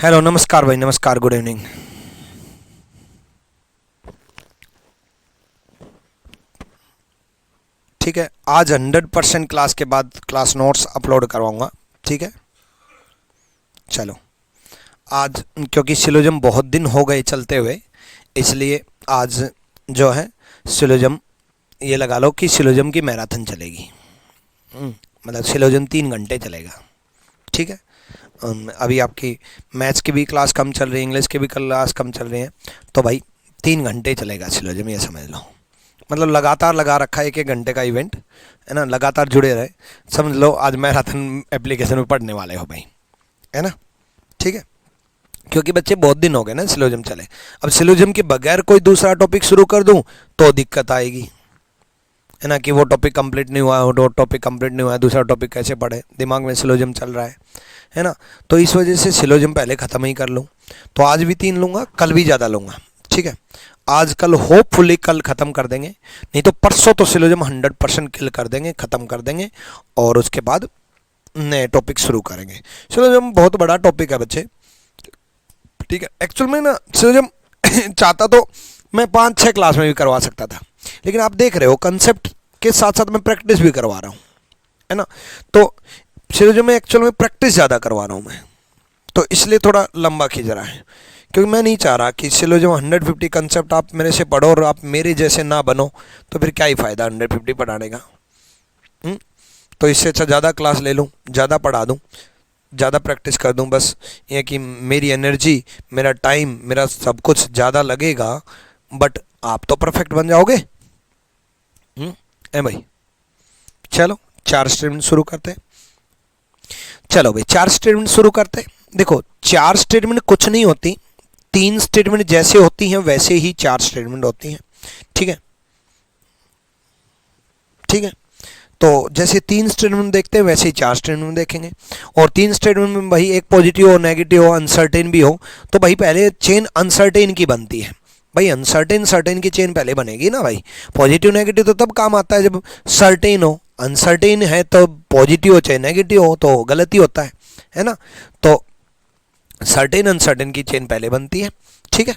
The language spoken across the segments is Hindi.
हेलो, नमस्कार भाई, नमस्कार, गुड इवनिंग। ठीक है, आज 100% क्लास के बाद क्लास नोट्स अपलोड करवाऊंगा। ठीक है, चलो। आज क्योंकि सिलोजम बहुत दिन हो गए चलते हुए, इसलिए आज जो है सिलोजम, ये लगा लो कि सिलोजम की मैराथन चलेगी। मतलब सिलोजम 3 घंटे चलेगा। ठीक है। अभी आपकी मैथ्स की भी क्लास कम चल रही है, इंग्लिश की भी क्लास कम चल रही है, तो भाई 3 घंटे चलेगा सिलोजम, ये समझ लो। मतलब लगातार लगा रखा है, 1-1 घंटे का इवेंट है ना, लगातार जुड़े रहे। समझ लो आज मैराथन एप्लीकेशन में पढ़ने वाले हो भाई, है ना। ठीक है, क्योंकि बच्चे बहुत दिन हो गए ना सिलोजम चले। अब सिलोजम के बगैर कोई दूसरा टॉपिक शुरू कर दूं तो दिक्कत आएगी, है ना, कि वो टॉपिक कंप्लीट नहीं हुआ, वो टॉपिक कंप्लीट नहीं हुआ, दूसरा टॉपिक कैसे पढ़े, दिमाग में सिलोजम चल रहा है ना। तो इस वजह से सिलोजम पहले ख़त्म ही कर लूँ। तो आज भी 3 लूँगा, कल भी ज़्यादा लूँगा। ठीक है, आज कल होपफुली कल ख़त्म कर देंगे, नहीं तो परसों तो सिलोजम 100% किल कर देंगे, ख़त्म कर देंगे, और उसके बाद नए टॉपिक शुरू करेंगे। सिलोजम बहुत बड़ा टॉपिक है बच्चे। ठीक है, एक्चुअल में ना सिलोजम चाहता तो मैं 5-6 क्लास में भी करवा सकता था, लेकिन आप देख रहे हो कंसेप्ट के साथ साथ मैं प्रैक्टिस भी करवा रहा हूँ, है ना। तो सिलोजम में एक्चुअल में प्रैक्टिस ज़्यादा करवा रहा हूँ मैं, तो इसलिए थोड़ा लंबा खींच रहा है, क्योंकि मैं नहीं चाह रहा कि सिलोजम 150 कंसेप्ट आप मेरे से पढ़ो और आप मेरे जैसे ना बनो, तो फिर क्या ही फ़ायदा 150 पढ़ाने का। तो इससे अच्छा ज़्यादा क्लास ले लूँ, ज़्यादा पढ़ा दूँ, ज़्यादा प्रैक्टिस कर दूँ। बस ये कि मेरी एनर्जी, मेरा टाइम, मेरा सब कुछ ज़्यादा लगेगा, बट आप तो परफेक्ट बन जाओगे। ए भाई, चलो 4 स्टेटमेंट शुरू करते हैं। चलो भाई 4 स्टेटमेंट शुरू करते हैं। देखो 4 स्टेटमेंट कुछ नहीं होती, 3 स्टेटमेंट जैसे होती हैं वैसे ही 4 स्टेटमेंट होती हैं। ठीक है, ठीक है। तो जैसे 3 स्टेटमेंट देखते हैं वैसे ही 4 स्टेटमेंट देखेंगे, और 3 स्टेटमेंट में भाई एक पॉजिटिव हो, नेगेटिव हो, अनसर्टेन भी हो, तो भाई पहले चेन अनसर्टेन की बनती है। भाई अनसर्टेन सर्टेन की चेन पहले बनेगी ना भाई। पॉजिटिव नेगेटिव तो तब काम आता है जब सर्टेन हो, अनसर्टेन है तो पॉजिटिव हो चाहे नेगेटिव हो तो गलत ही होता है ना। तो सर्टेन अनसर्टेन की चेन पहले बनती है। ठीक है,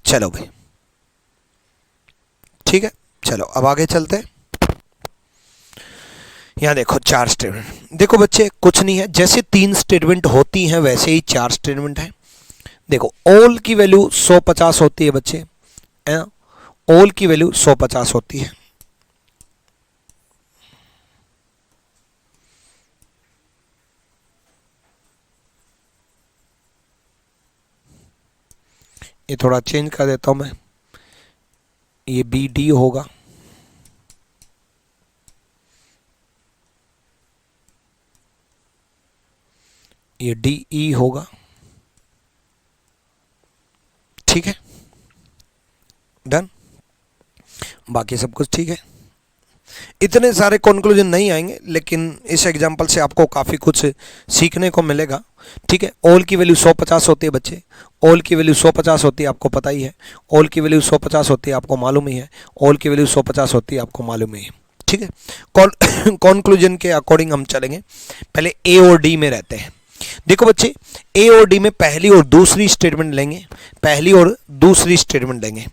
चलो भाई, ठीक है, चलो अब आगे चलते हैं। यहाँ देखो 4 स्टेटमेंट। देखो बच्चे कुछ नहीं है, जैसे 3 स्टेटमेंट होती हैं वैसे ही 4 स्टेटमेंट है। देखो ऑल की वैल्यू 150 होती है बच्चे, है ना। ऑल की वैल्यू 150 होती है। ये थोड़ा चेंज कर देता हूं मैं, ये बी डी होगा, ये डी ई होगा। ठीक है, डन। बाकी सब कुछ ठीक है। इतने सारे कंक्लूजन नहीं आएंगे, लेकिन इस एग्जांपल से आपको काफ़ी कुछ सीखने को मिलेगा। ठीक है, ऑल की वैल्यू 150 होती है बच्चे, ऑल की वैल्यू 150 होती है, आपको पता ही है। ऑल की वैल्यू 150 होती है, आपको मालूम ही है। ऑल की वैल्यू 150 होती है, आपको मालूम ही है। ठीक है, कंक्लूजन के अकॉर्डिंग हम चलेंगे। पहले ए और डी में रहते हैं। देखो बच्चे, ए और डी में पहली और दूसरी स्टेटमेंट लेंगे, पहली और दूसरी स्टेटमेंट लेंगे।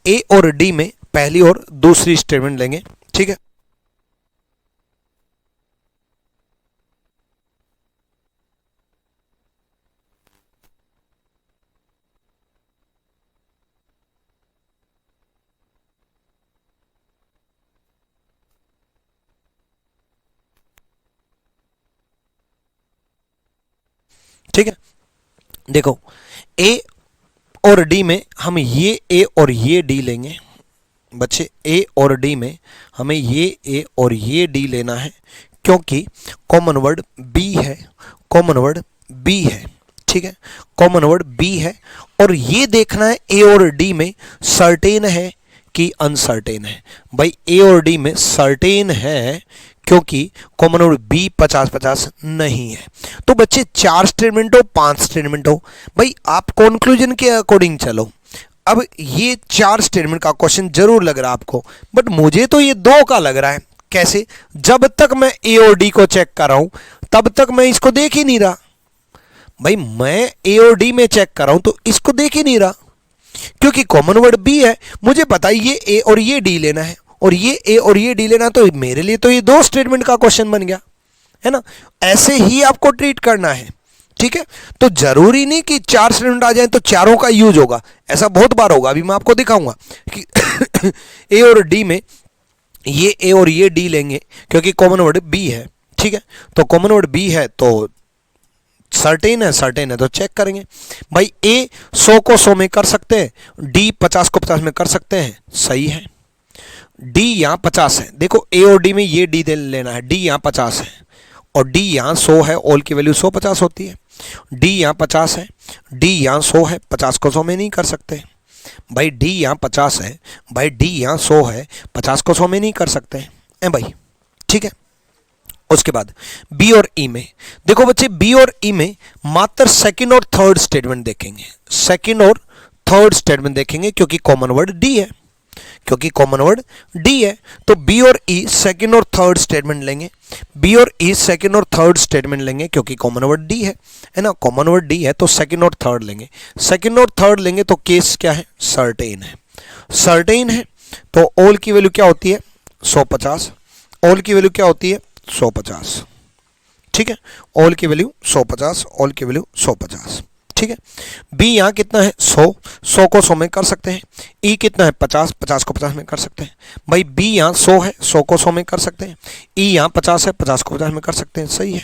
ए और डी में पहली और दूसरी स्टेटमेंट लेंगे। ठीक है, ठीक है। देखो ए और डी में हम ये ए और ये डी लेंगे बच्चे। ए और डी में हमें ये ए और ये डी लेना है, क्योंकि कॉमन वर्ड बी है, कॉमन वर्ड बी है। ठीक है, कॉमन वर्ड बी है, और ये देखना है ए और डी में सर्टेन है कि अनसर्टेन है। भाई ए और डी में सर्टेन है, क्योंकि कॉमन वर्ड बी 50-50 नहीं है। तो बच्चे 4 स्टेटमेंट हो 5 स्टेटमेंट हो, भाई आप कंक्लूजन के अकॉर्डिंग चलो। अब ये 4 स्टेटमेंट का क्वेश्चन जरूर लग रहा है आपको, बट मुझे तो ये 2 का लग रहा है। कैसे? जब तक मैं ए और डी को चेक कर रहा हूं तब तक मैं इसको देख ही नहीं रहा। भाई मैं ए और डी में चेक कर रहा हूं तो इसको देख ही नहीं रहा, क्योंकि कॉमन वर्ड बी है। मुझे बताइए ए और ये डी लेना है, और ये ए और ये डी लेना, तो मेरे लिए तो ये दो स्टेटमेंट का क्वेश्चन बन गया है ना। ऐसे ही आपको ट्रीट करना है, ठीक है। तो जरूरी नहीं कि चार स्टेटमेंट आ जाए तो चारों का यूज होगा, ऐसा बहुत बार होगा। अभी मैं आपको दिखाऊंगा कि ए और डी में ये ए और ये डी लेंगे क्योंकि कॉमन वर्ड बी है, ठीक है। तो कॉमन वर्ड बी है तो सर्टेन है तो चेक करेंगे। भाई ए 100 को 100 में कर सकते हैं, डी 50 को 50 में कर सकते हैं, सही है। डी यहाँ 50 है, देखो ए और डी में ये डी दे लेना है, डी यहाँ 50 है और डी यहाँ 100 है, ऑल की वैल्यू 100 50 होती है। डी यहाँ 50 है, डी यहाँ 100 है, 50 को 100 में नहीं कर सकते। भाई डी यहाँ 50 है, भाई डी यहाँ 100 है, 50 को 100 में नहीं कर सकते हैं भाई, ठीक है। उसके बाद बी और ई में देखो बच्चे, बी और ई में मात्र सेकंड और थर्ड स्टेटमेंट देखेंगे, सेकंड और थर्ड स्टेटमेंट देखेंगे क्योंकि कॉमन वर्ड डी है, क्योंकि कॉमन वर्ड डी है। तो बी और ई सेकंड और थर्ड स्टेटमेंट लेंगे, बी और ई सेकंड और थर्ड स्टेटमेंट लेंगे क्योंकि कॉमन वर्ड डी है ना। कॉमन वर्ड डी है तो सेकंड और थर्ड लेंगे, सेकंड और थर्ड लेंगे तो केस क्या है, सर्टेन है। सर्टेन है तो ऑल की वैल्यू क्या होती है, 150, ऑल की वैल्यू क्या होती है, 150, ठीक है। ऑल की वैल्यू 150, ऑल की वैल्यू 150, ठीक है। बी यहाँ कितना है, 100, 100 को 100 में कर सकते हैं। ई कितना है, 50, 50 को 50 में कर सकते हैं। भाई बी यहाँ 100 है, 100 को 100 में कर सकते हैं। ई यहाँ 50 है, 50 को 50 में कर सकते हैं, सही है।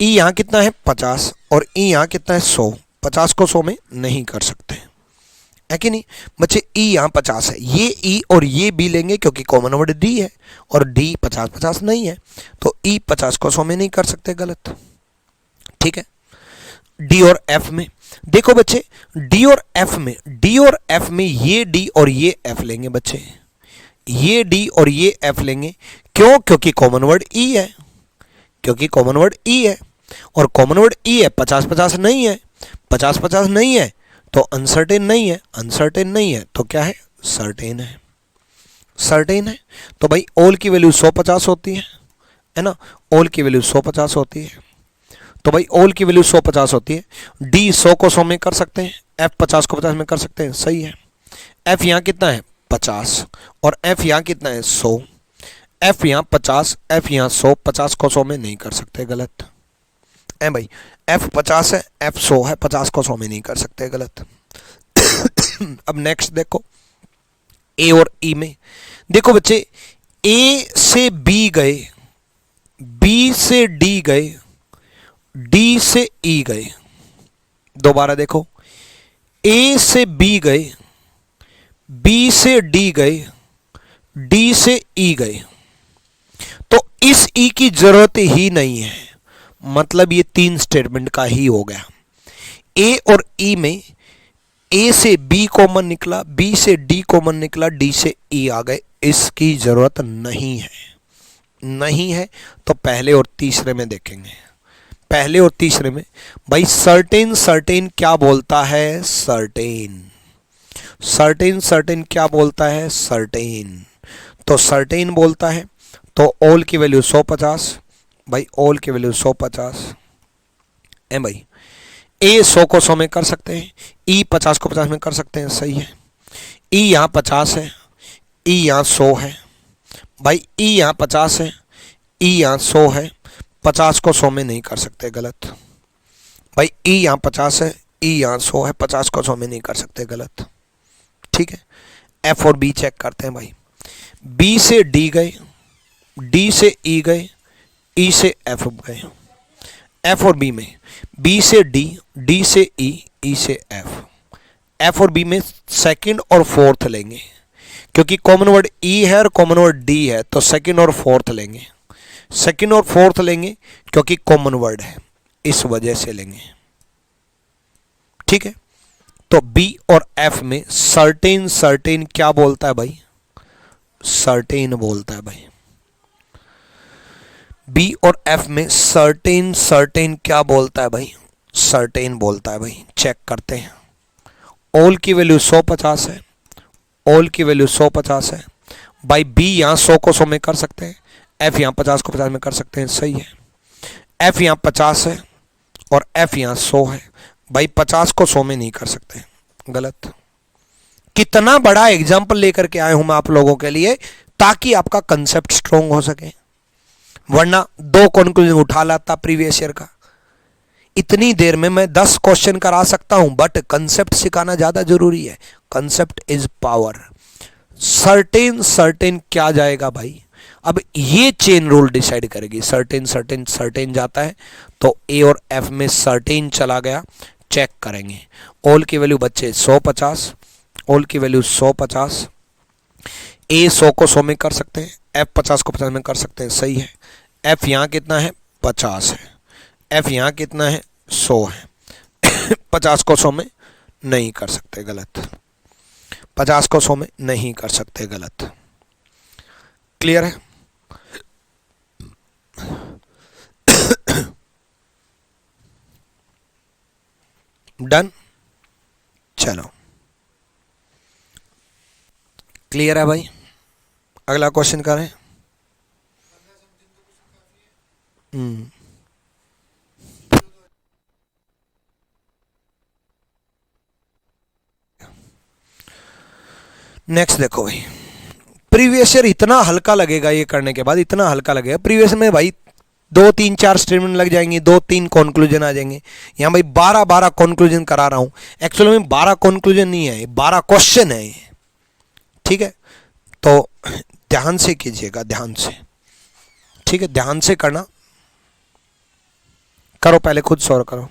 ई यहाँ कितना है, 50, और ई यहाँ कितना है, 100, 50 को 100 में नहीं कर सकते, है कि नहीं बच्चे। ई यहाँ 50 है, ये ई और ये बी लेंगे क्योंकि कॉमन वर्ड डी है और डी 50 50 नहीं है, तो ई 50 को 100 में नहीं कर सकते, गलत, ठीक है। डी और एफ में देखो बच्चे, डी और एफ में, डी और एफ में ये डी और ये एफ लेंगे बच्चे, ये डी और ये एफ लेंगे, क्यों, क्योंकि कॉमन वर्ड ई है, क्योंकि कॉमन वर्ड ई है, और कॉमन वर्ड ई है, 50 50 नहीं है, 50 50 नहीं है तो अनसर्टेन नहीं है, अनसर्टेन नहीं है तो क्या है, सर्टेन है, सर्टेन है। तो भाई ऑल की वैल्यू 150 होती है ना, ऑल की वैल्यू 150 होती है, तो भाई ऑल की वैल्यू 150 होती है। डी 100 को 100 में कर सकते हैं, एफ 50 को 50 में कर सकते हैं, सही है। एफ यहाँ कितना है, 50, और एफ यहाँ कितना है, 100, एफ यहाँ 50, एफ यहाँ 100, 50 को 100 में नहीं कर सकते, गलत है भाई। एफ 50 है, एफ 100 है, 50 को 100 में नहीं कर सकते, गलत। अब नेक्स्ट देखो, ए और ई में देखो बच्चे, ए से बी गए, बी से डी गए, डी से ई गए। दोबारा देखो, ए से बी गए, बी से डी गए, डी से ई गए, तो इस ई की जरूरत ही नहीं है, मतलब ये तीन स्टेटमेंट का ही हो गया। ए और ई में ए से बी कॉमन निकला, बी से डी कॉमन निकला, डी से ई आ गए, इसकी जरूरत नहीं है, नहीं है। तो पहले और तीसरे में देखेंगे, पहले और तीसरे में भाई सर्टेन, सर्टेन क्या बोलता है, सर्टेन, सर्टेन, सर्टेन क्या बोलता है, सर्टेन, तो सर्टेन बोलता है। तो ऑल की वैल्यू 150, भाई ऑल की वैल्यू 150 है भाई। ए 100 को 100 में कर सकते हैं, ई 50 को 50 में कर सकते हैं, सही है। ई यहाँ 50 है, ई यहाँ 100 है, भाई ई यहाँ 50 है, ई यहाँ 100 है, 50 को 100 में नहीं कर सकते, गलत। भाई ई यहाँ 50 है, ई यहाँ 100 है, 50 को 100 में नहीं कर सकते, गलत, ठीक है। एफ और बी चेक करते हैं भाई। बी से डी गए, डी से ई गए, ई से एफ गए। एफ और बी में बी से डी, डी से ई, ई से एफ। एफ और बी में सेकंड और फोर्थ लेंगे क्योंकि कॉमन वर्ड ई है और कॉमन वर्ड डी है, तो सेकंड और फोर्थ लेंगे, सेकंड और फोर्थ लेंगे क्योंकि कॉमन वर्ड है, इस वजह से लेंगे, ठीक है। तो बी और एफ में सर्टेन, सर्टेन क्या बोलता है भाई, सर्टेन बोलता है भाई। बी और एफ में सर्टेन, सर्टेन क्या बोलता है भाई, सर्टेन बोलता है भाई। चेक करते हैं, ऑल की वैल्यू 150 है, ऑल की वैल्यू 150 है भाई। बी यहाँ 100 को 100 में कर सकते हैं, एफ यहाँ 50 को 50 में कर सकते हैं, सही है। एफ यहाँ 50 है, और f यहाँ 100 है। भाई 50 को 100 में नहीं कर सकते, गलत। कितना बड़ा एग्जाम्पल लेकर के आए हूं मैं आप लोगों के लिए ताकि आपका कंसेप्ट स्ट्रोंग हो सके, वरना 2 कंक्लूजन उठा लाता प्रीवियस ईयर का। इतनी देर में मैं 10 क्वेश्चन करा सकता हूं, बट कंसेप्ट सिखाना ज्यादा जरूरी है। Concept is power. Certain certain क्या जाएगा भाई, अब ये चेन रूल डिसाइड करेगी। सर्टेन सर्टेन सर्टेन जाता है तो ए और एफ में सर्टेन चला गया, चेक करेंगे। ऑल की वैल्यू बच्चे 150, ऑल की वैल्यू 150। ए 100 को 100 में कर सकते हैं, एफ 50 को 50 में कर सकते हैं, सही है। एफ यहाँ कितना है, 50 है। एफ यहाँ कितना है, 100 है। 50 को 100 में नहीं कर सकते, गलत। 50 को 100 में नहीं कर सकते, गलत। क्लियर है? डन, चलो क्लियर है भाई। अगला क्वेश्चन करें। नेक्स्ट देखो भाई, प्रीवियस ईयर इतना हल्का लगेगा, ये करने के बाद इतना हल्का लगेगा। प्रीवियस में भाई 2 3 4 स्टेटमेंट लग जाएंगे, 2 3 कंक्लूजन आ जाएंगे। यहाँ भाई 12 कंक्लूजन करा रहा हूँ। एक्चुअली में 12 कंक्लूजन नहीं है, 12 क्वेश्चन है ये, ठीक है। तो ध्यान से कीजिएगा, ध्यान से, ठीक है, ध्यान से करना। करो, पहले खुद सॉल्व करो।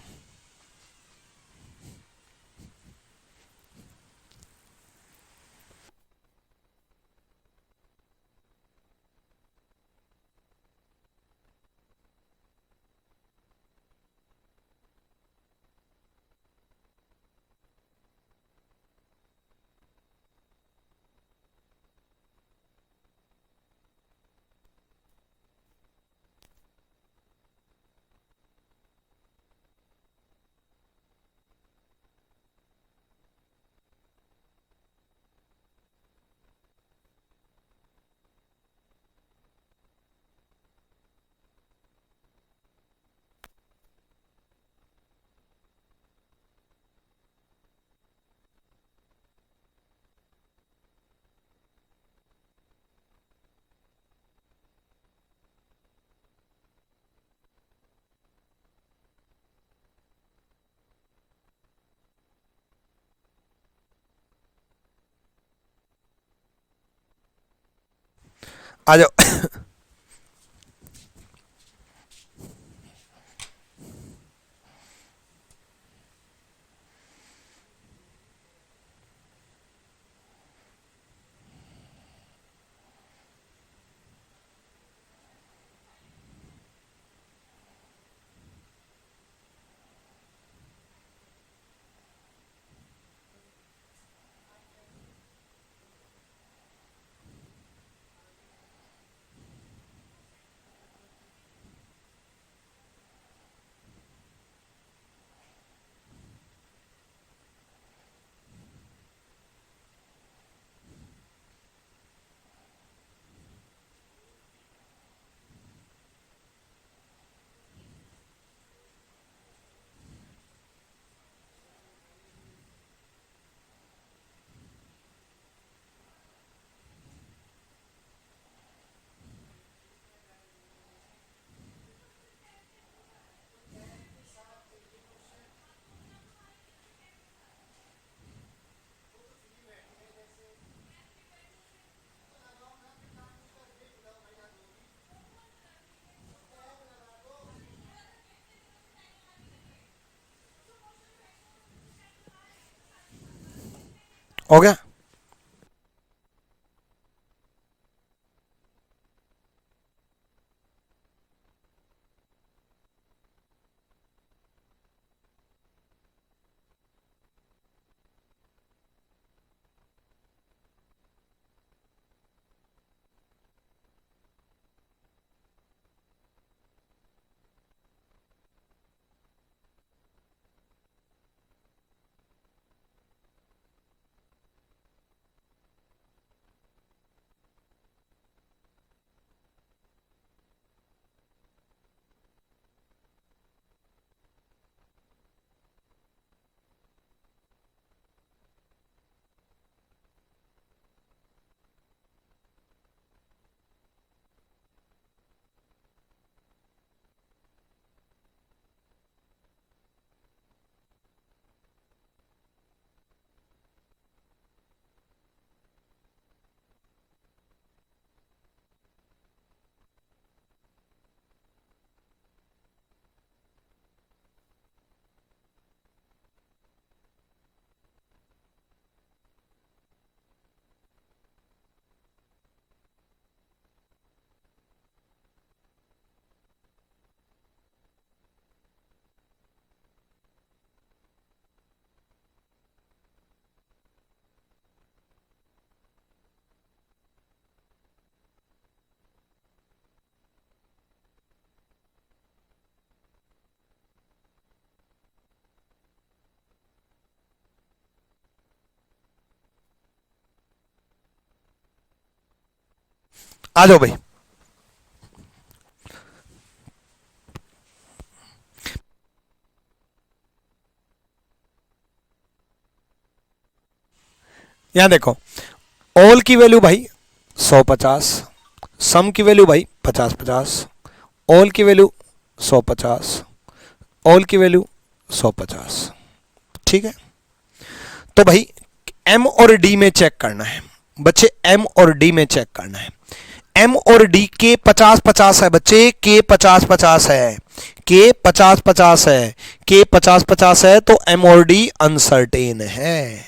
आ जाओ। हो गया। आ जाओ भाई। यहां देखो, ऑल की वैल्यू भाई 150, सम की वैल्यू भाई 50-50, ऑल की वैल्यू 150, ऑल की वैल्यू 150। ठीक है, तो भाई एम और डी में चेक करना है बच्चे, एम और डी में चेक करना है। एम और डी के 50-50 है बच्चे, के 50-50 है, के 50-50 है, के 50-50 है, तो एम और डी अनसर्टेन है।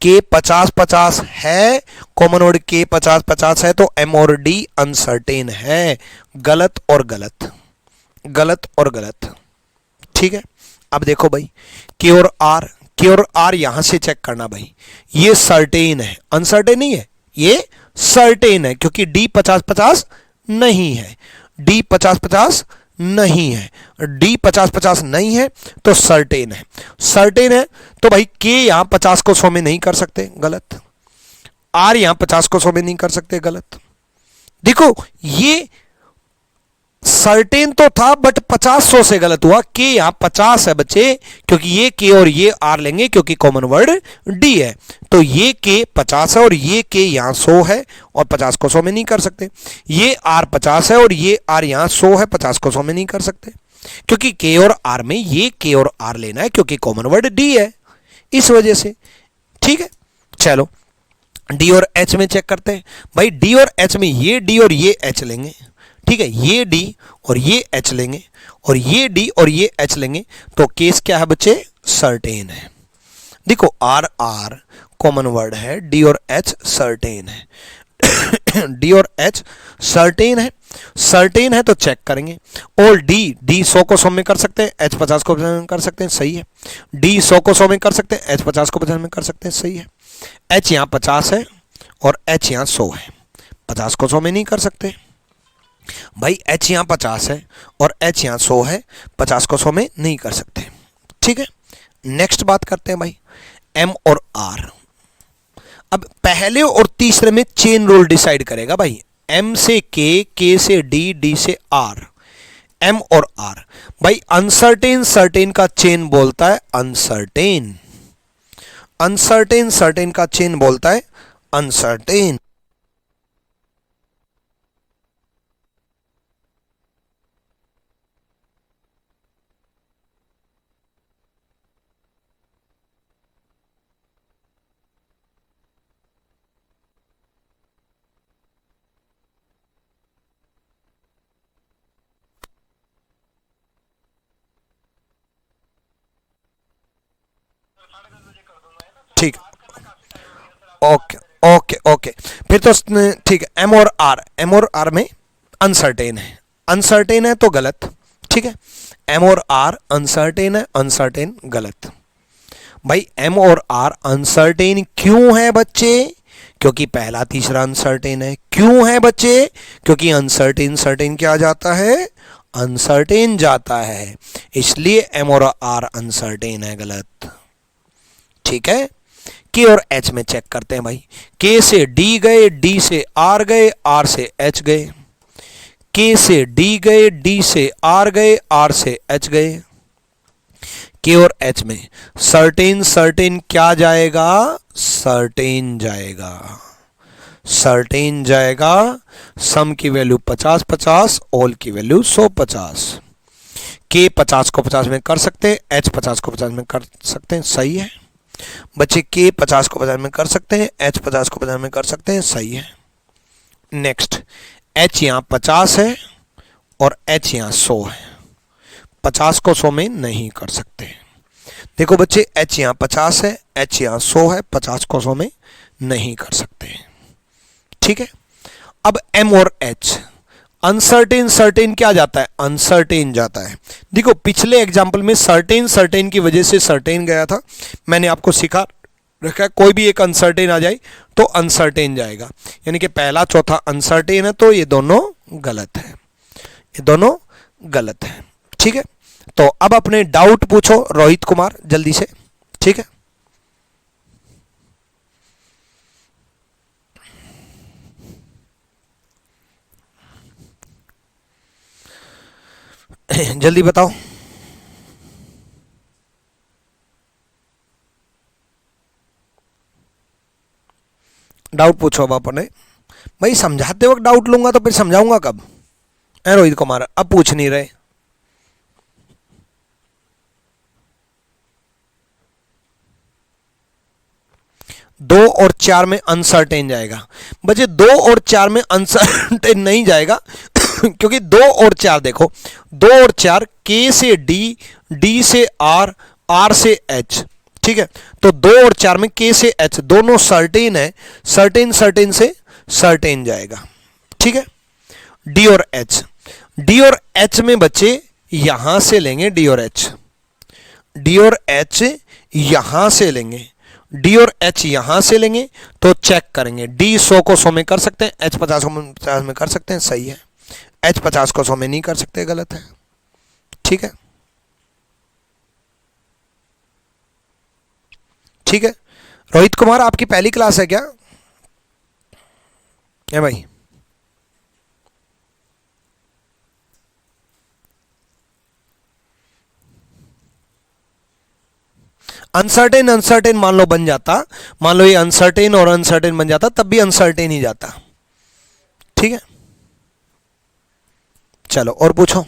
के 50-50 है, कॉमन वर्ड के 50-50 है, तो एम और डी अनसर्टेन है। गलत और गलत, गलत और गलत। ठीक है, अब देखो भाई के और आर, के और आर यहां से चेक करना भाई, ये सर्टेन है, अनसर्टेन नहीं है, ये सर्टेन है, क्योंकि डी 50-50 नहीं है, डी 50-50 नहीं है, डी 50-50 नहीं है, तो सर्टेन है। सर्टेन है तो भाई के यहां 50 को 100 में नहीं कर सकते, गलत। आर यहां 50 को 100 में नहीं कर सकते, गलत। देखो ये सर्टेन तो था बट 50-100 से गलत हुआ, के यहां 50 है बच्चे, क्योंकि ये के और ये आर लेंगे, क्योंकि कॉमन वर्ड डी है, तो ये के 50 है और ये के यहां 100 है, और 50 को 100 में नहीं कर सकते। ये आर 50 है और ये आर यहां 100 है, 50 को 100 में नहीं कर सकते, क्योंकि के और आर में ये के और आर लेना है, क्योंकि कॉमन वर्ड डी है, इस वजह से। ठीक है, चलो डी और एच में चेक करते हैं भाई। डी और एच में ये डी और ये एच लेंगे, ठीक है, ये डी और ये एच लेंगे, और ये डी और ये एच लेंगे, तो केस क्या है बच्चे, सर्टेन है। देखो आर आर कॉमन वर्ड है, डी और एच सर्टेन है। डी और एच सर्टेन है, सर्टेन है तो चेक करेंगे। और डी, डी 100 को 100 में कर सकते हैं, एच 50 को 50 में कर सकते हैं, सही है। डी 100 को 100 में कर सकते हैं, एच 50 को 50 में कर सकते हैं, सही है। एच यहाँ 50 है और एच यहाँ 100 है, 50 को 100 में नहीं कर सकते भाई। एच यहाँ 50 है और एच यहाँ 100 है, 50 को 100 में नहीं कर सकते। ठीक है, नेक्स्ट बात करते हैं भाई एम और आर। अब पहले और तीसरे में चेन रूल डिसाइड करेगा भाई, एम से के से डी, डी से आर। एम और आर भाई, अनसर्टेन सर्टेन का चेन बोलता है अनसर्टेन, अनसर्टेन सर्टेन का चेन बोलता है अनसर्टेन। ठीक, ओके ओके ओके, फिर तो ठीक है। एम और आर, एम और आर में अनसर्टेन है, अनसर्टेन है तो गलत। ठीक है, एम और आर अनसर्टेन है, अनसर्टेन गलत। भाई एम और आर अनसर्टेन क्यों है बच्चे, क्योंकि पहला तीसरा अनसर्टेन है। क्यों है बच्चे, क्योंकि अनसर्टेन सर्टेन क्या जाता है, अनसर्टेन जाता है, इसलिए एम और आर अनसर्टेन है, गलत। ठीक है, के और एच में चेक करते हैं भाई। के से डी गए, डी से आर गए, आर से एच गए। के से डी गए, डी से आर गए, आर से एच गए। के और एच में सर्टेन सर्टेन क्या जाएगा, सर्टेन जाएगा, सर्टेन जाएगा। सम की वैल्यू 50-50, ऑल की वैल्यू 150। के 50 को 50 में कर सकते हैं, एच 50 को 50 में कर सकते हैं, सही है बच्चे। के 50 को 50 में कर सकते हैं, एच 50 को 50 में कर सकते हैं, सही है। नेक्स्ट, एच यहाँ 50 है और एच यहाँ 100 है, 50 को 100 में नहीं कर सकते। देखो बच्चे, एच यहाँ 50 है, एच यहाँ 100 है, 50 को 100 में नहीं कर सकते। ठीक है, अब एम और एच, अनसर्टेन सर्टेन क्या जाता है, अनसर्टेन जाता है। देखो पिछले एग्जाम्पल में सर्टेन सर्टेन की वजह से सर्टेन गया था, मैंने आपको सिखा रखा है कोई भी एक अनसर्टेन आ जाए तो अनसर्टेन जाएगा, यानी कि पहला चौथा अनसर्टेन है, तो ये दोनों गलत है, ये दोनों गलत है। ठीक है, तो अब अपने डाउट पूछो रोहित कुमार जल्दी से। ठीक है, जल्दी बताओ, डाउट पूछो अब अपने। भाई समझाते वक्त डाउट लूंगा तो फिर समझाऊंगा कब? रोहित कुमार अब पूछ नहीं रहे। दो और चार में अनसर्टेन जाएगा। बच्चे दो और चार में अनसर्टेन नहीं जाएगा क्योंकि दो और चार देखो, दो और चार के से डी, डी से आर, आर से एच, ठीक है। तो दो और चार में के से एच दोनों सर्टेन है, सर्टेन सर्टेन से सर्टेन जाएगा, ठीक है। डी और एच, डी और एच में बच्चे यहां से लेंगे डी और एच, डी और एच यहां से लेंगे, डी और एच यहां से लेंगे तो चेक करेंगे। डी 100 को 100 में कर सकते हैं, एच 50 को 50 में कर सकते हैं, सही है। एच 50 को 100 में नहीं कर सकते, गलत है, ठीक है। ठीक है रोहित कुमार, आपकी पहली क्लास है क्या? है भाई? अनसर्टेन अनसर्टेन मान लो बन जाता, मान लो ये अनसर्टेन और अनसर्टेन बन जाता, तब भी अनसर्टेन ही जाता, ठीक है। चलो और पूछो।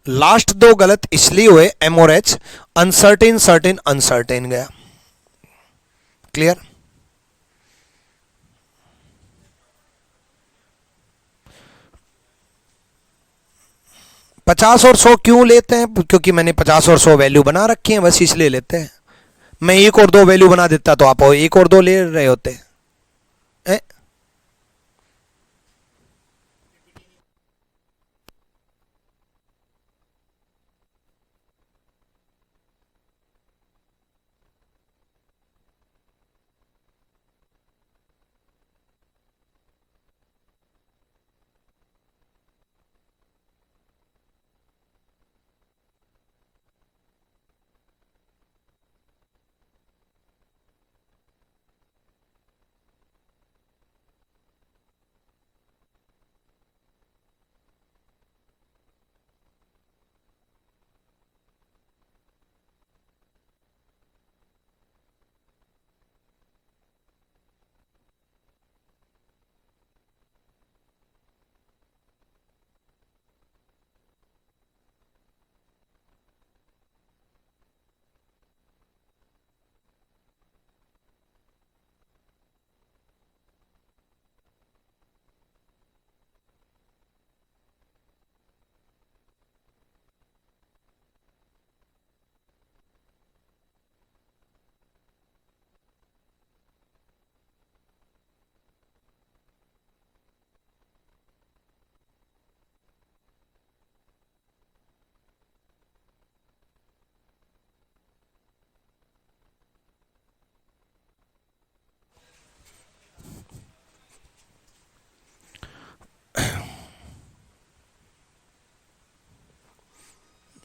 लास्ट दो गलत इसलिए हुए, एम और एच, अनसर्टेन सर्टेन अनसर्टेन गया। क्लियर? 50 और 100 क्यों लेते हैं? क्योंकि मैंने 50 और 100 वैल्यू बना रखी है, बस इसलिए लेते हैं। मैं एक और दो वैल्यू बना देता तो आप एक और दो ले रहे होते। ए?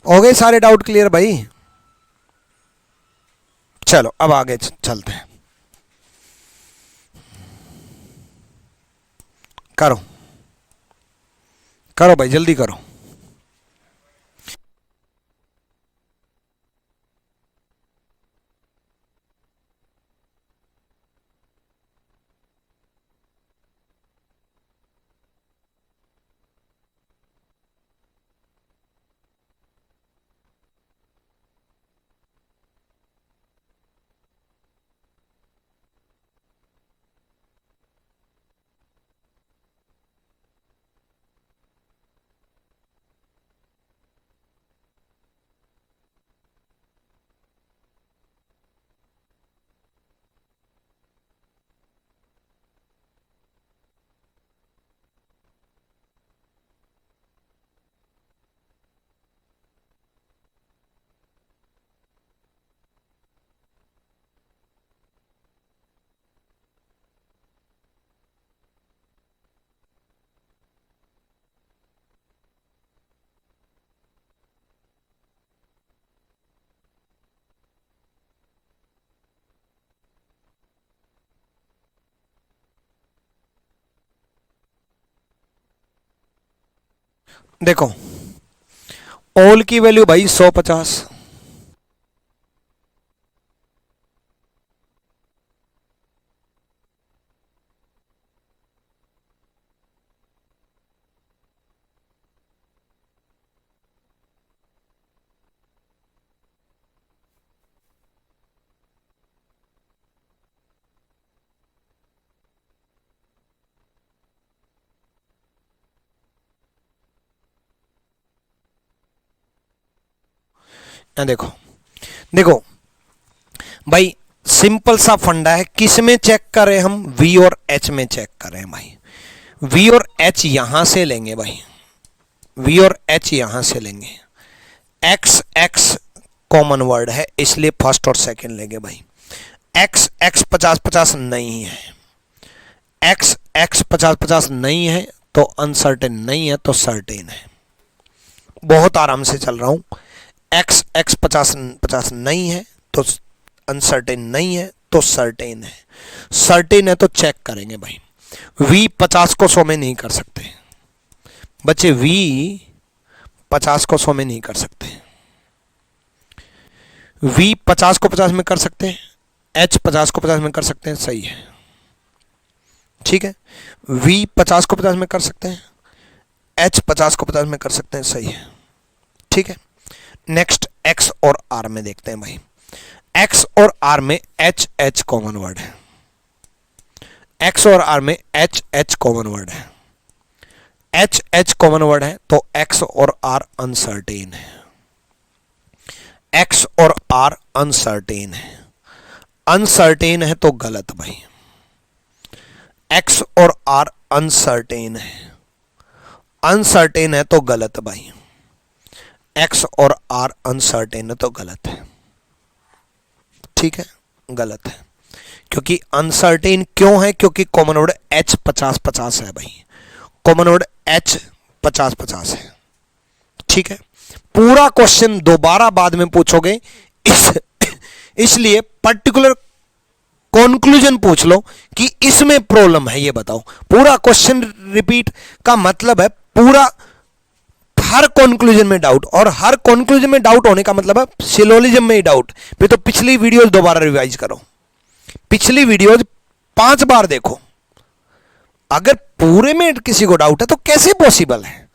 हो गए सारे डाउट क्लियर भाई? चलो अब आगे चलते हैं। करो करो भाई, जल्दी करो। देखो ऑल की वैल्यू भाई 150, देखो देखो भाई सिंपल सा फंडा है, किस में चेक करें हम, वी और एच में चेक करें भाई। वी और एच यहां से लेंगे भाई, वी और एच यहां से लेंगे, एक्स एक्स कॉमन वर्ड है इसलिए फर्स्ट और सेकंड लेंगे भाई। एक्स एक्स 50-50 नहीं है, एक्स एक्स 50-50 नहीं है तो अनसर्टेन नहीं है तो सर्टेन है। बहुत आराम से चल रहा हूं, एक्स एक्स 50-50 नहीं है तो अनसर्टेन नहीं है तो सर्टेन है, सर्टेन है तो चेक करेंगे भाई। v 50 को 100 में नहीं कर सकते बच्चे, v 50 को 100 में नहीं कर सकते, v 50 को 50 में कर सकते हैं, h 50 को 50 में कर सकते हैं, सही है, ठीक है। v 50 को 50 में कर सकते हैं, h 50 को 50 में कर सकते हैं, सही है, ठीक है। नेक्स्ट x और r में देखते हैं भाई, x और r में h h कॉमन वर्ड है, x और r में h h कॉमन वर्ड है, h h कॉमन वर्ड है तो x और r अनसर्टेन है, x और r अनसर्टेन है, अनसर्टेन है तो गलत भाई, x और r अनसर्टेन है, अनसर्टेन है तो गलत भाई, x और r अनसर्टेन है तो गलत है, ठीक है, गलत है। क्योंकि अनसर्टेन क्यों है, क्योंकि कॉमन वर्ड h 50-50 है भाई, कॉमन वर्ड h 50-50 है, ठीक है। पूरा क्वेश्चन दोबारा बाद में पूछोगे इसलिए पर्टिकुलर कंक्लूजन पूछ लो कि इसमें प्रॉब्लम है, ये बताओ। पूरा क्वेश्चन रिपीट का मतलब है पूरा हर कंक्लूजन में डाउट, और हर कंक्लूजन में डाउट होने का मतलब है सिलोजिज्म में ही डाउट। फिर तो पिछली वीडियोस दोबारा रिवाइज करो, पिछली वीडियोस 5 बार देखो। अगर पूरे में किसी को डाउट है तो कैसे पॉसिबल है,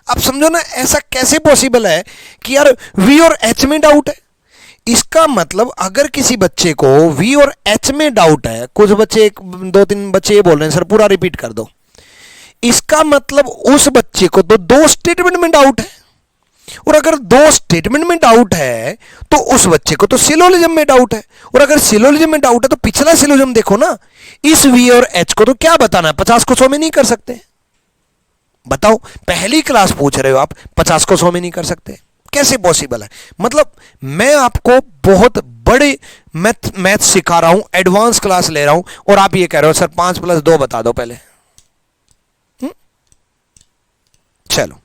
आप समझो ना, ऐसा कैसे पॉसिबल है कि यार वी और एच में डाउट है। इसका मतलब अगर किसी बच्चे को वी और एच में डाउट है, कुछ बच्चे 2-3 बच्चे ये बोल रहे हैं सर पूरा रिपीट कर दो, इसका मतलब उस बच्चे को तो 2 स्टेटमेंट में डाउट है, और अगर 2 स्टेटमेंट में डाउट है तो उस बच्चे को तो सिलोजिज्म में डाउट है, और अगर सिलोजिज्म में डाउट है तो पिछला सिलोजिज्म देखो ना। इस वी और एच को तो क्या बताना है, 50 को 100 में नहीं कर सकते, बताओ। पहली क्लास पूछ रहे हो आप, 50 को 100 में नहीं कर सकते, कैसे पॉसिबल है। मतलब मैं आपको बहुत बड़े मैथ सिखा रहा हूं, एडवांस क्लास ले रहा हूं, और आप ये कह रहे हो सर 5 + 2 बता दो पहले। चलो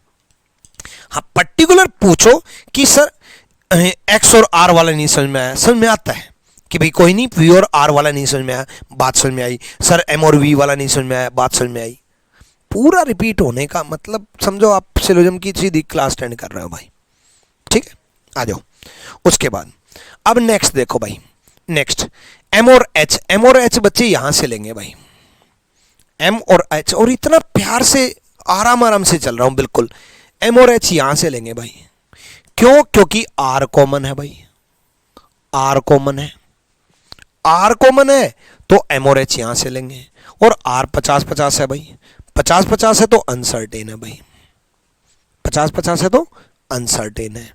हाँ, पर्टिकुलर पूछो कि सर एक्स और आर वाला नहीं समझ में आया, समझ में आता है कि भाई कोई नहीं, वी और आर वाला नहीं समझ में आया, बात समझ में आई। सर एम और वी वाला नहीं समझ में आया, बात समझ में आई। पूरा रिपीट होने का मतलब समझो आप सिलोजिज्म की सीधी क्लास अटेंड कर रहे हो भाई, ठीक है। आ जाओ उसके बाद अब नेक्स्ट देखो भाई, नेक्स्ट एम और एच। एम और एच बच्चे यहां से लेंगे भाई, एम और एच, और इतना प्यार से आराम आराम से चल रहा हूं बिल्कुल। एम और एच यहां से लेंगे भाई, क्यों, क्योंकि आर कॉमन है भाई, आर कॉमन है, आर कॉमन है तो एम और एच यहां से लेंगे, और आर 50-50 है भाई, 50-50 है तो अनसर्टेन है भाई, 50-50 है तो अनसर्टेन है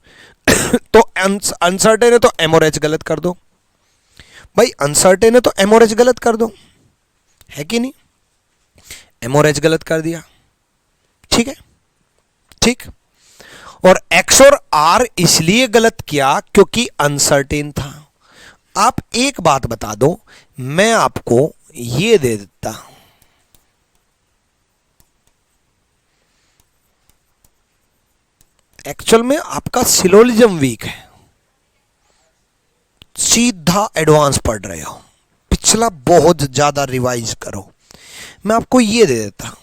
तो अनसर्टेन है तो एम और एच गलत कर दो भाई, अनसर्टेन है तो एम और एच गलत कर दो, है कि नहीं। एम और एच गलत कर दिया, ठीक है, ठीक। और एक्स और आर इसलिए गलत किया क्योंकि अनसर्टेन था। आप एक बात बता दो, मैं आपको ये दे देता, एक्चुअल में आपका सिलोजिज्म वीक है, सीधा एडवांस पढ़ रहे हो, पिछला बहुत ज्यादा रिवाइज करो, मैं आपको ये दे देता।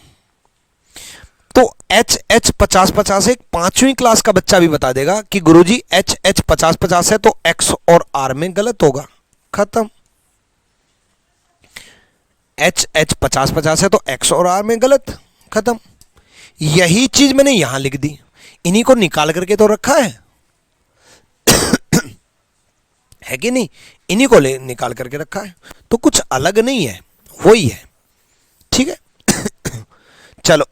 तो एच एच 50-50 एक 5वीं क्लास का बच्चा भी बता देगा कि गुरुजी एच एच 50-50 है तो एक्स और आर में गलत होगा, खत्म। एच एच 50-50 है तो एक्स और आर में गलत, खत्म। यही चीज मैंने यहां लिख दी, इन्हीं को निकाल करके तो रखा है है कि नहीं, इन्हीं को निकाल करके रखा है, तो कुछ अलग नहीं है, वही है, ठीक है। चलो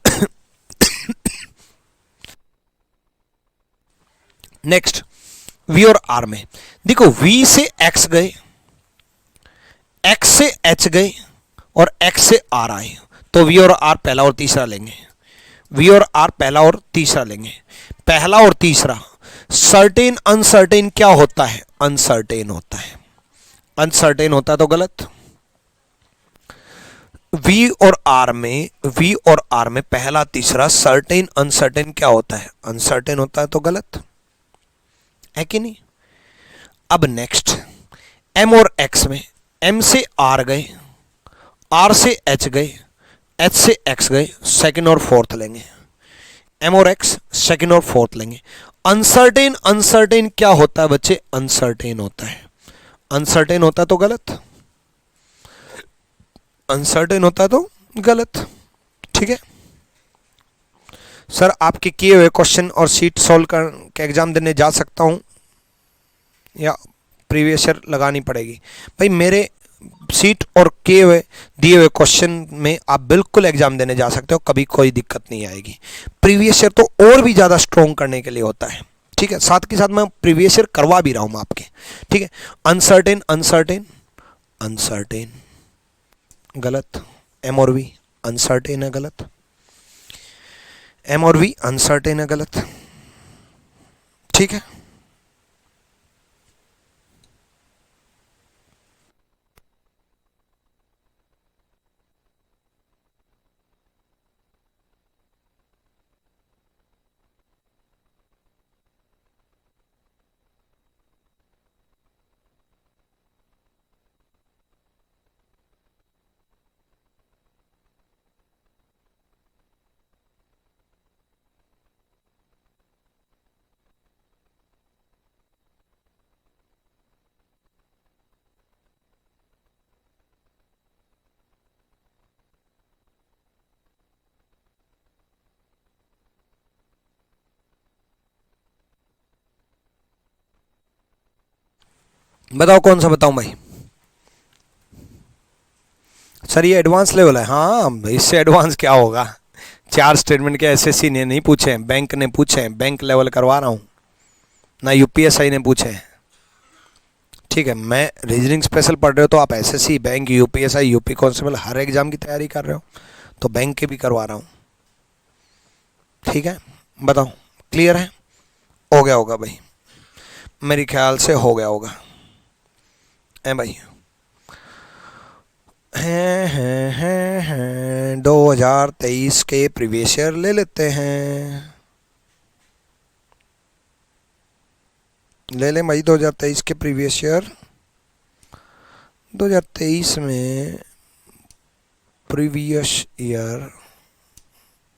नेक्स्ट वी और आर में देखो, वी से एक्स गए, एक्स से एच गए और एक्स से आर आए, तो वी और आर पहला और तीसरा लेंगे, वी और आर पहला और तीसरा लेंगे। पहला और तीसरा सर्टेन अनसर्टेन क्या होता है, अनसर्टेन होता है, अनसर्टेन होता है तो गलत। वी और आर में, वी और आर में पहला तीसरा सर्टेन अनसर्टेन क्या होता है, अनसर्टेन होता है तो गलत है कि नहीं। अब नेक्स्ट एम और एक्स में, एम से आर गए, आर से एच गए, एच से एक्स गए, सेकंड और फोर्थ लेंगे, एम और एक्स सेकंड और फोर्थ लेंगे। अनसर्टेन अनसर्टेन क्या होता है बच्चे, अनसर्टेन होता है, अनसर्टेन होता है तो गलत, अनसर्टेन होता है तो गलत, ठीक है। सर आपके किए हुए क्वेश्चन और सीट सॉल्व कर के एग्जाम देने जा सकता हूं या प्रीवियस ईयर लगानी पड़ेगी? भाई मेरे सीट और किए हुए दिए हुए क्वेश्चन में आप बिल्कुल एग्जाम देने जा सकते हो, कभी कोई दिक्कत नहीं आएगी। प्रीवियस ईयर तो और भी ज़्यादा स्ट्रॉन्ग करने के लिए होता है, ठीक है। साथ के साथ मैं प्रीवियस ईयर करवा भी रहा हूँ आपके, ठीक है। अनसर्टेन अनसर्टेन अनसर्टेन गलत, एम और वी अनसर्टेन है गलत, एम और वी अनसर्टेन है गलत, ठीक है। बताओ कौन सा बताऊं भाई? सर ये एडवांस लेवल है, हाँ इससे एडवांस क्या होगा। 4 स्टेटमेंट के एसएससी ने नहीं पूछे हैं, बैंक ने पूछे हैं, बैंक लेवल करवा रहा हूँ ना, यूपीएसआई ने पूछे हैं, ठीक है। मैं रीजनिंग स्पेशल पढ़ रहे हो तो आप SSC, bank, UPSI, UP constable हर एग्जाम की तैयारी कर रहे हो तो बैंक के भी करवा रहा हूँ, ठीक है। बताओ क्लियर है? हो गया होगा भाई, मेरे ख्याल से हो गया होगा है भाई। हैं 2023 के प्रीवियस ईयर ले लेते हैं, ले लें भाई 2023 के प्रीवियस ईयर। 2023 में प्रीवियस ईयर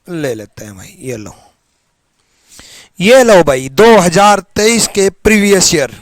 ले लेते हैं भाई, ये लो भाई 2023 के प्रीवियस ईयर।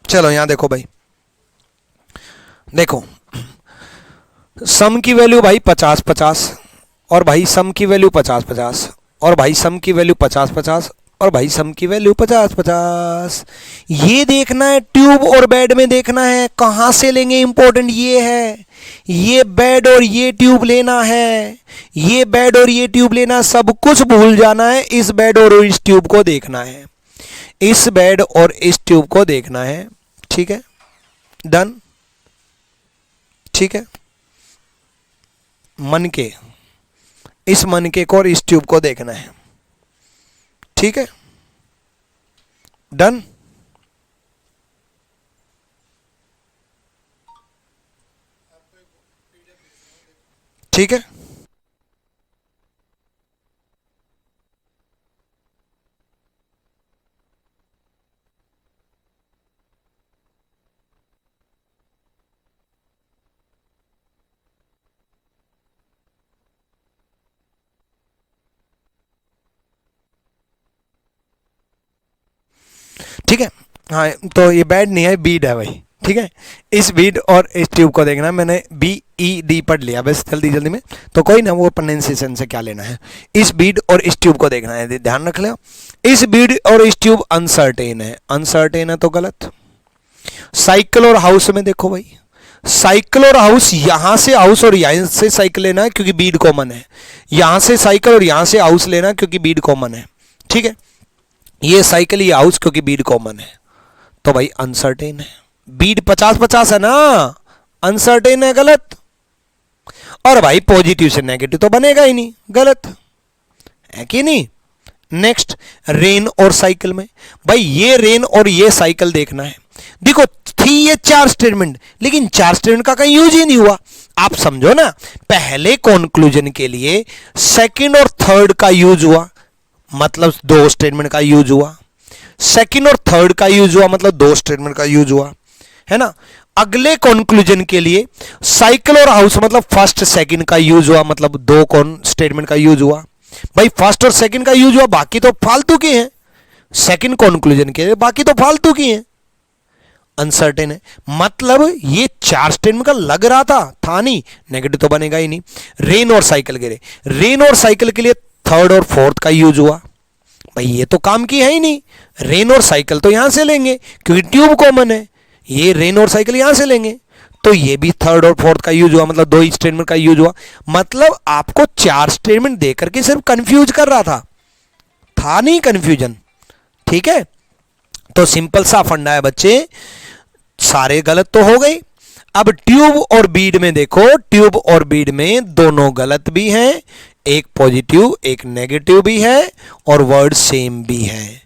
चलो यहां देखो भाई, देखो सम की वैल्यू भाई 50-50 और भाई सम की वैल्यू 50-50 और भाई सम की वैल्यू 50-50 और भाई सम की वैल्यू 50-50। ये देखना है ट्यूब और बेड में देखना है, कहां से लेंगे इंपॉर्टेंट ये है। ये बेड और ये ट्यूब लेना है, ये बेड और ये ट्यूब लेना, सब कुछ भूल जाना है, इस बेड और इस ट्यूब को देखना है, इस बेड और इस ट्यूब को देखना है। ठीक है, डन। ठीक है, मन के, इस मन के को और इस ट्यूब को देखना है। ठीक है, डन। ठीक है, ठीक है। हाँ, तो ये बेड नहीं है, बीड है भाई। ठीक है, इस बीड और इस ट्यूब को देखना है। मैंने बी ई डी पढ़ लिया बस जल्दी जल्दी में, तो कोई ना, वो प्रोनाउंसिएशन से क्या लेना है। इस बीड और इस ट्यूब को देखना है, ध्यान रख लो। इस बीड और इस ट्यूब अनसर्टेन है, अनसर्टेन है तो गलत। साइकिल और हाउस में देखो भाई, साइकिल और हाउस, यहां से हाउस और यहां से साइकिल लेना है क्योंकि बीड कॉमन है, यहां से साइकिल और यहां से हाउस लेना है क्योंकि बीड कॉमन है। ठीक है, ये साइकिल ये हाउस क्योंकि बीड कॉमन है, तो भाई अनसर्टेन है। बीड 50-50 है ना, अनसर्टेन है, गलत। और भाई पॉजिटिव से नेगेटिव तो बनेगा ही नहीं, गलत है कि नहीं। नेक्स्ट, रेन और साइकिल में, भाई ये रेन और ये साइकिल देखना है। देखो थी ये चार स्टेटमेंट, लेकिन चार स्टेटमेंट का कहीं यूज ही नहीं हुआ। आप समझो ना, पहले कॉन्क्लूजन के लिए सेकंड और थर्ड का यूज हुआ, मतलब दो स्टेटमेंट का यूज हुआ। सेकंड और थर्ड का यूज हुआ, मतलब दो स्टेटमेंट का यूज हुआ, है ना। अगले कंक्लूजन के लिए साइकिल और हाउस, मतलब फर्स्ट सेकंड का यूज हुआ, मतलब दो कौन स्टेटमेंट का यूज हुआ। भाई फर्स्ट और सेकंड का यूज हुआ, बाकी तो फालतू के हैं। सेकंड कंक्लूजन के लिए बाकी तो फालतू की हैं, अनसर्टेन है। मतलब ये चार स्टेटमेंट का लग रहा था नहीं, नेगेटिव तो बनेगा ही नहीं। रेन और साइकिल के लिए, रेन और साइकिल के लिए थर्ड और फोर्थ का यूज हुआ, भाई ये तो काम की है ही नहीं। रेन और साइकिल तो यहां से लेंगे क्योंकि ट्यूब कॉमन है, ये रेन और साइकिल यहां से लेंगे, तो ये भी थर्ड और फोर्थ का यूज हुआ, मतलब दो ही स्टेटमेंट का यूज हुआ। मतलब आपको चार स्टेटमेंट देकर के सिर्फ कंफ्यूज कर रहा था नहीं कंफ्यूजन। ठीक है, तो सिंपल सा फंडा है बच्चे, सारे गलत तो हो गई। अब ट्यूब और बीड में देखो, ट्यूब और बीड में दोनों गलत भी हैं, एक पॉजिटिव एक नेगेटिव भी है, और वर्ड सेम भी है,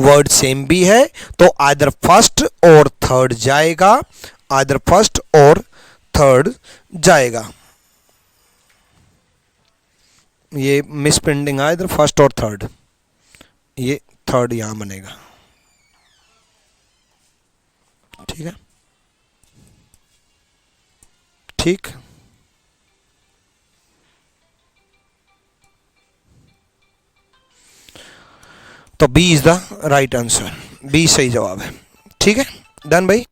वर्ड सेम भी है। तो आइदर फर्स्ट और थर्ड जाएगा, आइदर फर्स्ट और थर्ड जाएगा। ये मिस प्रिंटिंग है, इधर फर्स्ट और थर्ड, ये थर्ड यहां बनेगा। ठीक है, ठीक। तो B is the right answer, B सही जवाब है। ठीक है, डन भाई।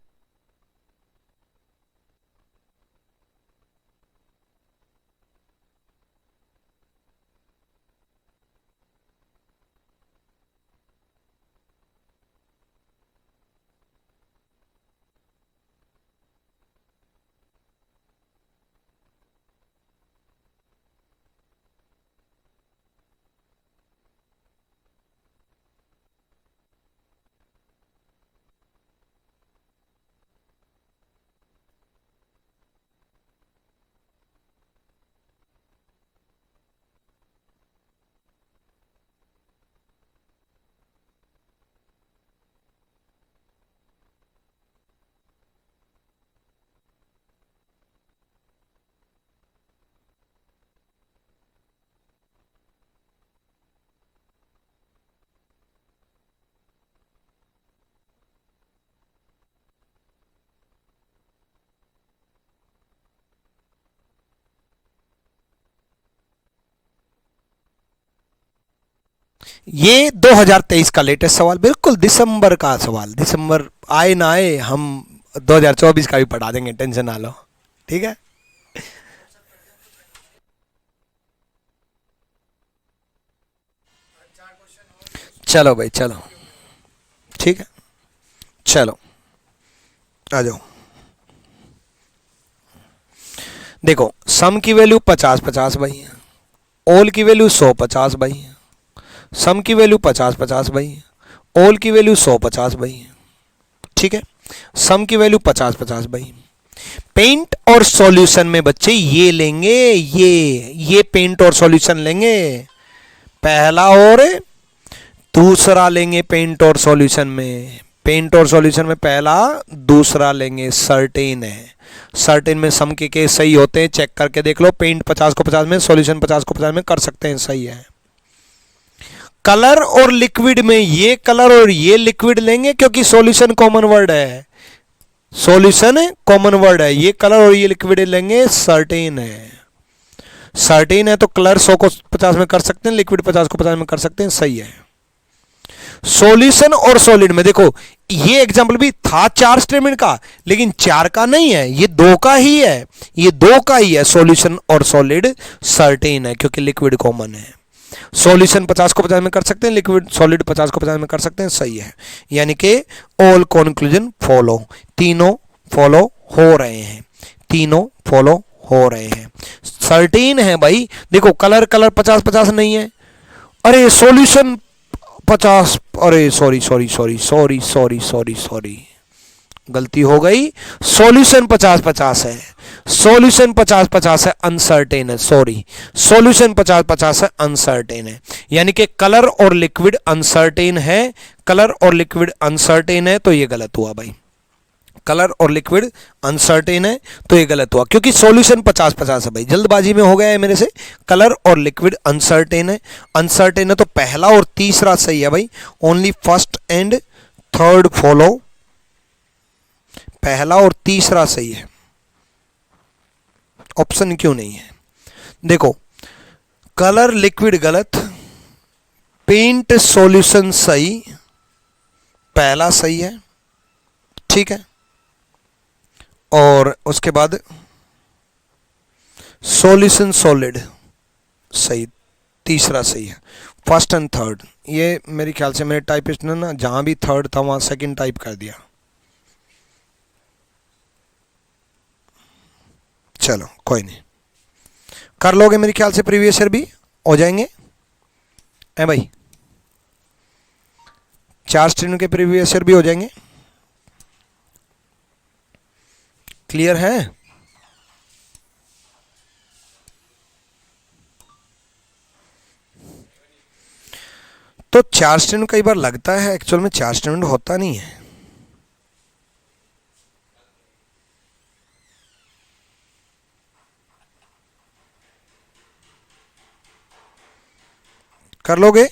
ये 2023 का लेटेस्ट सवाल, बिल्कुल दिसंबर का सवाल, दिसंबर आए ना आए हम 2024 का भी पढ़ा देंगे, टेंशन ना लो। ठीक है, चलो भाई चलो, ठीक है, चलो आ जाओ। देखो सम की वैल्यू 50-50 भाई, ऑल की वैल्यू 100-50 भाई, सम की वैल्यू 50-50 भाई, ऑल की वैल्यू 100-50 भाई, ठीक है। सम की वैल्यू 50-50 भाई। पेंट और सॉल्यूशन में बच्चे ये लेंगे, ये पेंट और सॉल्यूशन लेंगे, पहला और दूसरा लेंगे पेंट और सॉल्यूशन में, पेंट और सॉल्यूशन में पहला दूसरा लेंगे, सर्टेन है। सर्टेन में सम के केस सही होते हैं, चेक करके देख लो, पेंट 50 को 50 में, सॉल्यूशन 50 को 50 में कर सकते हैं, सही है। कलर और लिक्विड में ये कलर और ये लिक्विड लेंगे क्योंकि सॉल्यूशन कॉमन वर्ड है, सॉल्यूशन कॉमन वर्ड है, ये कलर और ये लिक्विड लेंगे, सर्टेन है। सर्टेन है तो कलर 100 को 50 में कर सकते हैं, लिक्विड 50 को 50 में कर सकते हैं, सही है। सॉल्यूशन और सॉलिड में देखो, ये एग्जांपल भी था 4 स्टेटमेंट का, लेकिन 4 का नहीं है, ये 2 का ही है, ये 2 का ही है। सॉल्यूशन और सॉलिड सर्टेन है क्योंकि लिक्विड कॉमन है। सॉल्यूशन 50 को 50 में कर सकते हैं, लिक्विड सॉलिड 50 को 50 में कर सकते हैं, सही है। यानी कि ऑल कंक्लूजन फॉलो, तीनों फॉलो हो रहे हैं, तीनों फॉलो हो रहे हैं, सर्टेन है भाई। देखो कलर 50-50 नहीं है, अरे सॉल्यूशन 50, अरे sorry sorry sorry sorry sorry sorry sorry, गलती हो गई, सॉल्यूशन 50-50 है, सॉल्यूशन 50-50 है, अनसर्टेन है, सॉरी, सॉल्यूशन 50-50 है, अनसर्टेन है। यानी कि कलर और लिक्विड अनसर्टेन है, कलर और लिक्विड अनसर्टेन है, तो ये गलत हुआ भाई। कलर और लिक्विड अनसर्टेन है तो ये गलत हुआ, क्योंकि सॉल्यूशन 50-50 है भाई, जल्दबाजी में हो गया है मेरे से। कलर और लिक्विड अनसर्टेन है, अनसर्टेन है तो पहला और तीसरा सही है भाई, only first and third follow, पहला और तीसरा सही है, ऑप्शन क्यों नहीं है। देखो कलर लिक्विड गलत, पेंट सॉल्यूशन सही, पहला सही है, ठीक है। और उसके बाद सॉल्यूशन सॉलिड सही, तीसरा सही है, फर्स्ट एंड थर्ड। ये मेरे ख्याल से मेरे टाइपिस्ट ने ना जहां भी थर्ड था वहां सेकंड टाइप कर दिया। चलो कोई नहीं, कर लोगे मेरे ख्याल से, प्रीवियस ईयर भी हो जाएंगे है भाई, 4 स्ट्रीम के प्रीवियस ईयर भी हो जाएंगे, क्लियर है। तो 4 स्टूडेंट कई बार लगता है, एक्चुअल में 4 स्टूडेंट होता नहीं है। कर लोगे,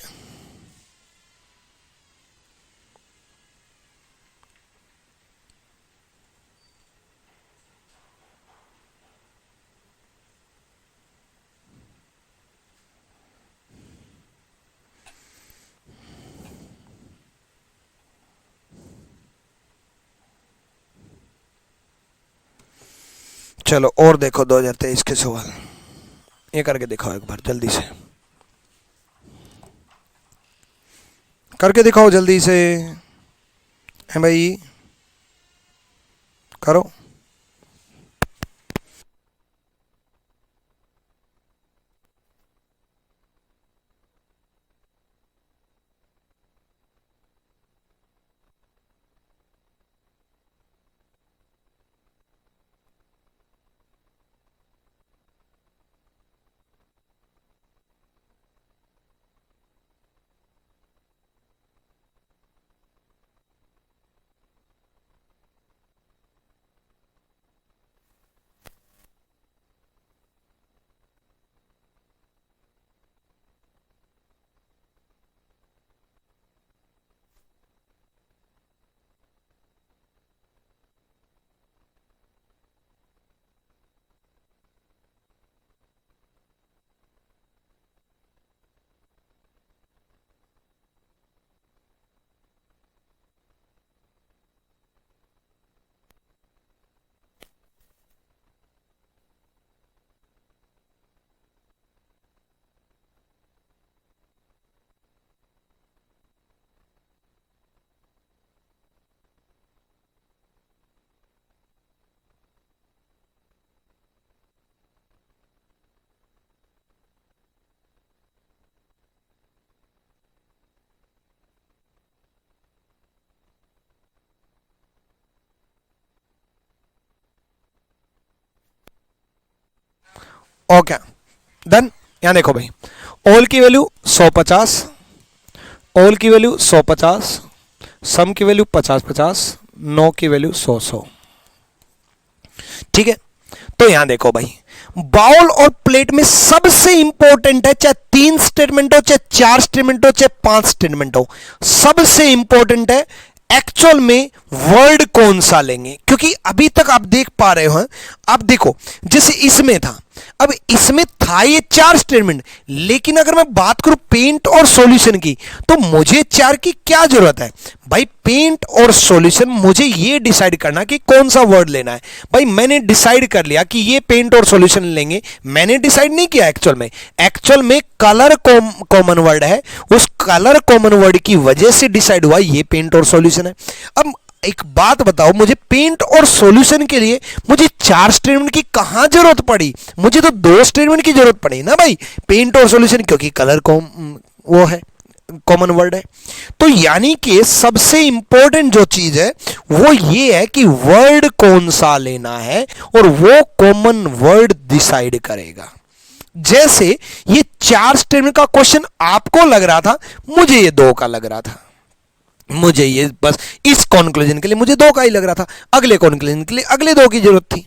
चलो और देखो 2023 के सवाल, ये करके दिखाओ एक बार जल्दी से, करके दिखाओ जल्दी से है भाई, करो। Okay done. यहां देखो भाई, ऑल की वैल्यू 150, ऑल की वैल्यू 150, सम की वैल्यू 50-50, नो की वैल्यू 100-100। ठीक है, तो यहां देखो भाई, बाउल और प्लेट में सबसे इंपॉर्टेंट है, चाहे 3 स्टेटमेंट हो, चाहे 4 स्टेटमेंट हो, चाहे 5 स्टेटमेंट हो, सबसे इंपॉर्टेंट है एक्चुअल में वर्ड कौन सा लेंगे। क्योंकि अभी तक आप देख पा रहे हो, अब देखो जैसे इसमें था, अब इसमें था ये 4 स्टेटमेंट, लेकिन अगर मैं बात करूं पेंट और सॉल्यूशन की, तो मुझे 4 की क्या जरूरत है भाई। पेंट और सॉल्यूशन मुझे ये डिसाइड करना कि कौन सा वर्ड लेना है। भाई मैंने डिसाइड कर लिया कि ये पेंट और सॉल्यूशन लेंगे, मैंने डिसाइड नहीं किया एक्चुअल में कलर कॉमन वर्ड है, उस कलर कॉमन वर्ड की वजह से डिसाइड हुआ ये पेंट और सॉल्यूशन है। अब एक बात बताओ, मुझे पेंट और सॉल्यूशन के लिए मुझे 4 स्टेटमेंट की कहां जरूरत पड़ी, मुझे तो 2 स्टेटमेंट की जरूरत पड़ी ना भाई, पेंट और सॉल्यूशन, क्योंकि कलर वो है कॉमन वर्ड है। तो यानी कि सबसे इंपॉर्टेंट जो चीज है वो ये है कि वर्ड कौन सा लेना है, और वो कॉमन वर्ड डिसाइड करेगा। जैसे ये 4 स्टेटमेंट का क्वेश्चन आपको लग रहा था, मुझे ये 2 का लग रहा था, मुझे ये बस इस कॉन्क्लूजन के लिए मुझे 2 का ही लग रहा था, अगले कॉन्क्लूजन के लिए अगले 2 की जरूरत थी,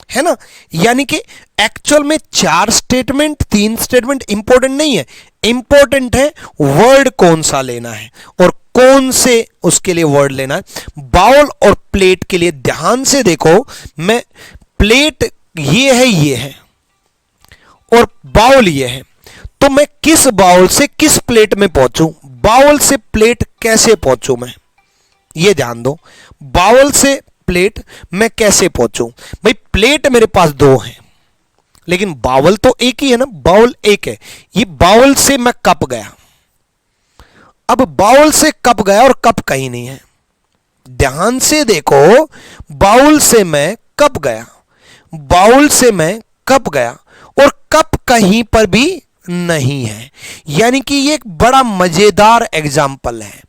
है ना। यानी कि एक्चुअल में 4 स्टेटमेंट 3 स्टेटमेंट इंपॉर्टेंट नहीं है, इंपॉर्टेंट है वर्ड कौन सा लेना है और कौन से उसके लिए वर्ड लेना है। बाउल और प्लेट के लिए ध्यान से देखो, मैं प्लेट ये है और बाउल ये है, तो मैं किस बाउल से किस प्लेट में पहुंचूं, बाउल से प्लेट कैसे पहुंचूं मैं, ये ध्यान दो। बाउल से प्लेट मैं कैसे पहुंचूं भाई, प्लेट मेरे पास 2 हैं, लेकिन बाउल तो एक ही है ना, बाउल एक है। ये बाउल से मैं कप गया, अब बाउल से कप गया और कप कहीं नहीं है, ध्यान से देखो, बाउल से मैं कप गया, बाउल से मैं कप गया और कप कहीं पर भी नहीं है। यानी कि ये एक बड़ा मजेदार एग्जाम्पल है।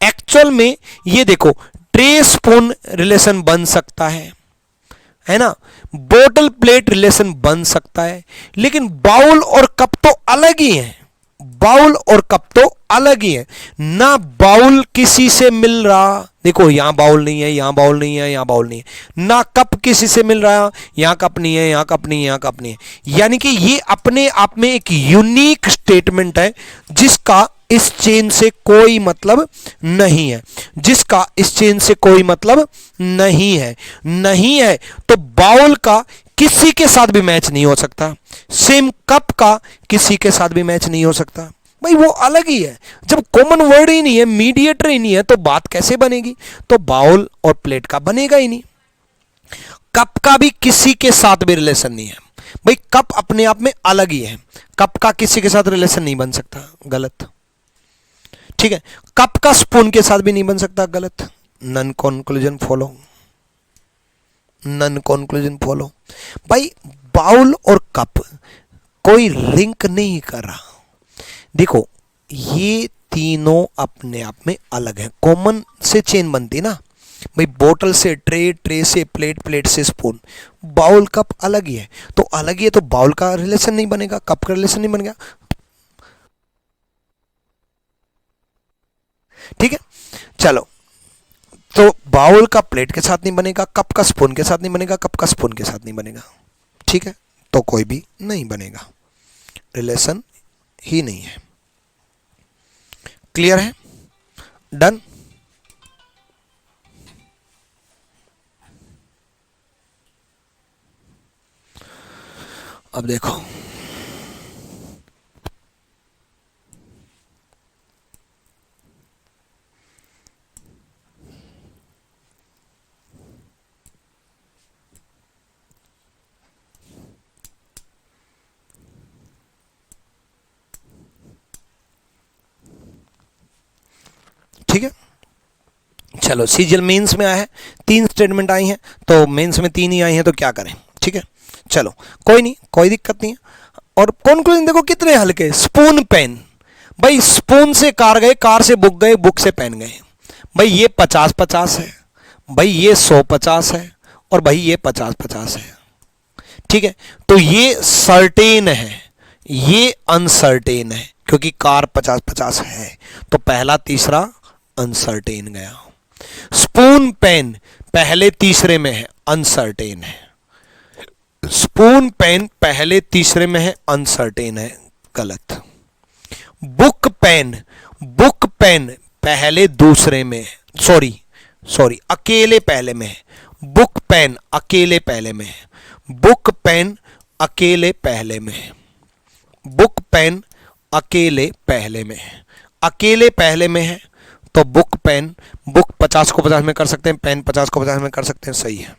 एक्चुअल में ये देखो, ट्रे स्पून रिलेशन बन सकता है ना, बोतल प्लेट रिलेशन बन सकता है, लेकिन बाउल और कप तो अलग ही है, बाउल और कप तो अलग ही है ना। बाउल किसी से मिल रहा, देखो यहां बाउल नहीं है, यहां बाउल नहीं है, यहां बाउल नहीं है ना, कप किसी से मिल रहा, यहां कप नहीं है, यहां कप नहीं है, यहां कप नहीं है। यानी कि ये अपने आप में एक यूनिक स्टेटमेंट है, जिसका इस चेन से कोई मतलब नहीं है, जिसका इस चेन से कोई मतलब नहीं है। तो बाउल का किसी के साथ भी मैच नहीं हो सकता, सेम कप का किसी के साथ भी मैच नहीं हो सकता भाई, वो अलग ही है। जब कॉमन वर्ड ही नहीं है, मीडिएटर ही नहीं है, तो बात कैसे बनेगी। तो बाउल और प्लेट का बनेगा ही नहीं। कप का भी किसी के साथ भी रिलेशन नहीं है भाई, कप अपने आप में अलग ही है, कप का किसी के साथ रिलेशन नहीं बन सकता, गलत। ठीक है, कप का स्पून के साथ भी नहीं बन सकता, गलत। None conclusion follow, none conclusion follow भाई। बाउल और कप कोई लिंक नहीं कर रहा। देखो ये तीनों अपने आप में अलग है, कॉमन से चेन बनती ना भाई, बोतल से ट्रे, ट्रे से प्लेट, प्लेट से स्पून, बाउल कप अलग ही है, तो अलग ही है, तो बाउल का रिलेशन नहीं बनेगा, कप का रिलेशन नहीं बनेगा। ठीक है, चलो, तो बाउल का प्लेट के साथ नहीं बनेगा, कप का स्पून के साथ नहीं बनेगा, कप का स्पून के साथ नहीं बनेगा। ठीक है, तो कोई भी नहीं बनेगा, रिलेशन ही नहीं है। क्लियर है, डन। अब देखो, ठीक है, चलो सीजीएल मेंस में आया है, 3 स्टेटमेंट आई हैं, तो मेंस में 3 ही आई हैं, तो क्या करें। ठीक है, चलो कोई नहीं, कोई दिक्कत नहीं है। और कंक्लूजन देखो कितने हल्के, स्पून पेन भाई, स्पून से कार गए, कार से बुक गए, बुक से पेन गए भाई, ये 50-50 है भाई, ये 100-50 है, और भाई ये 50-50 है। ठीक है, तो ये सर्टेन है, ये अनसर्टेन है, क्योंकि कार 50-50 है, तो पहला तीसरा अनसर्टेन गया। स्पून पेन पहले तीसरे में है, अनसर्टेन है। स्पून पेन पहले तीसरे में है, अनसर्टेन है, गलत। बुक पेन, बुक पेन पहले दूसरे में है, सॉरी अकेले पहले में है। बुक पेन अकेले पहले में है, बुक पेन अकेले पहले में है, बुक पेन अकेले पहले में है, अकेले पहले में है, तो बुक पेन, बुक 50 को 50 में कर सकते हैं, पेन 50 को 50 में कर सकते हैं, सही है।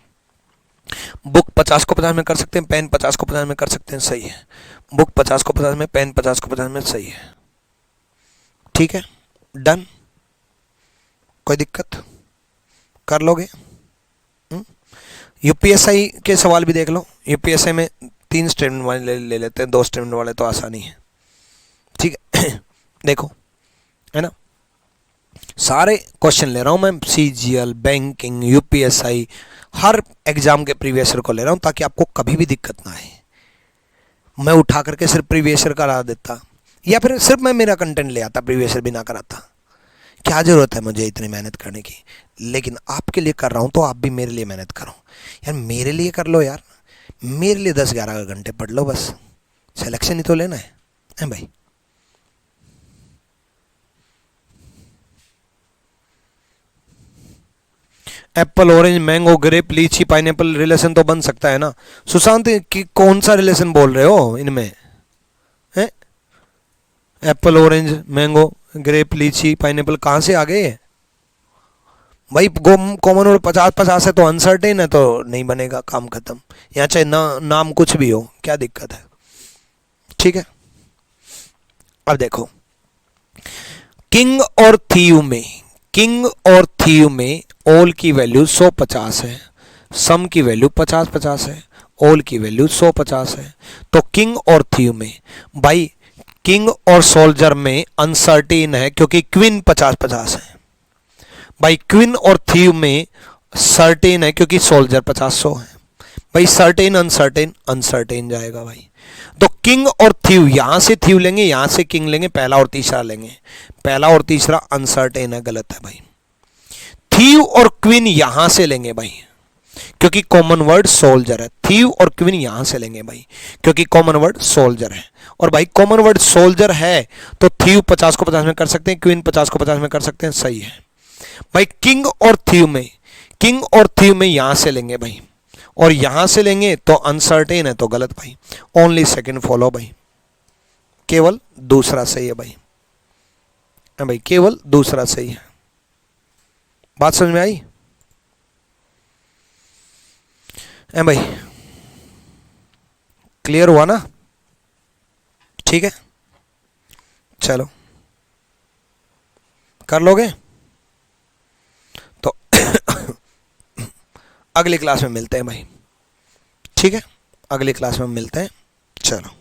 बुक 50 को 50 में कर सकते हैं, पेन 50 को 50 में कर सकते हैं, सही है। बुक 50 को 50 में, पेन 50 को 50 में, सही है। ठीक है, डन। कोई दिक्कत? कर लोगे? यूपीएसआई के सवाल भी देख लो। यूपीएसआई में 3 स्टेटमेंट वाले ले लेते हैं, 2 स्टेटमेंट वाले तो आसानी है। ठीक है देखो, है ना, सारे क्वेश्चन ले रहा हूं मैं, सीजीएल, बैंकिंग, यूपीएसआई, हर एग्जाम के प्रीवियस ईयर को ले रहा हूं, ताकि आपको कभी भी दिक्कत ना आए। मैं उठा करके सिर्फ प्रीवियस ईयर करा देता, या फिर सिर्फ मैं मेरा कंटेंट ले आता, प्रीवियस ईयर भी ना कराता। क्या जरूरत है मुझे इतनी मेहनत करने की? लेकिन आपके लिए कर रहा हूं, तो आप भी मेरे लिए मेहनत करो यार, मेरे लिए कर लो यार, मेरे लिए 10-11 घंटे पढ़ लो, बस सिलेक्शन ही तो लेना है भाई। एप्पल, ऑरेंज, मैंगो, ग्रेप, लीची, पाइनएप्पल, रिलेशन तो बन सकता है ना। सुशांत कि कौन सा रिलेशन बोल रहे हो इनमें? है एप्पल, ऑरेंज, मैंगो, ग्रेप, लीची, पाइनएप्पल कहां से आ गए भाई? कॉमन वर्ड 50-50 है, तो अनसर्टेन है, तो नहीं बनेगा, काम खत्म। यहाँ चाहे नाम कुछ भी हो, क्या दिक्कत है? ठीक है, अब देखो, किंग और थीव में, किंग और थीव में ऑल की वैल्यू 150 है, सम की वैल्यू 50-50 है, ऑल की वैल्यू 150 है। तो किंग और थीव में भाई, किंग और सोल्जर में अनसर्टेन है, क्योंकि क्वीन 50-50 है। भाई क्वीन और थीव में सर्टेन है, क्योंकि सोल्जर 50-100 है। भाई सर्टेन अनसर्टेन, अनसर्टेन जाएगा भाई। तो किंग और थीव, यहां से थीव लेंगे, यहां से किंग लेंगे, पहला और तीसरा लेंगे, पहला और तीसरा अनसर्टेन है, गलत है भाई। थीव और क्वीन यहां से लेंगे भाई, क्योंकि कॉमन वर्ड सोल्जर है। थीव और क्वीन यहां से लेंगे भाई, क्योंकि कॉमन वर्ड सोल्जर है। और भाई कॉमन वर्ड सोल्जर है, तो थीव 50 को 50 में कर सकते हैं, क्वीन 50 को 50 में कर सकते हैं, सही है भाई। किंग और थीव में, किंग और थीव में यहां से लेंगे भाई, और यहां से लेंगे तो अनसर्टेन है, तो गलत भाई। ओनली सेकंड फॉलो भाई, केवल दूसरा सही है भाई। भाई केवल दूसरा सही है। बात समझ में आई? भाई क्लियर हुआ ना? ठीक है, चलो कर लोगे तो अगली क्लास में मिलते हैं भाई। ठीक है, अगली क्लास में मिलते हैं, चलो।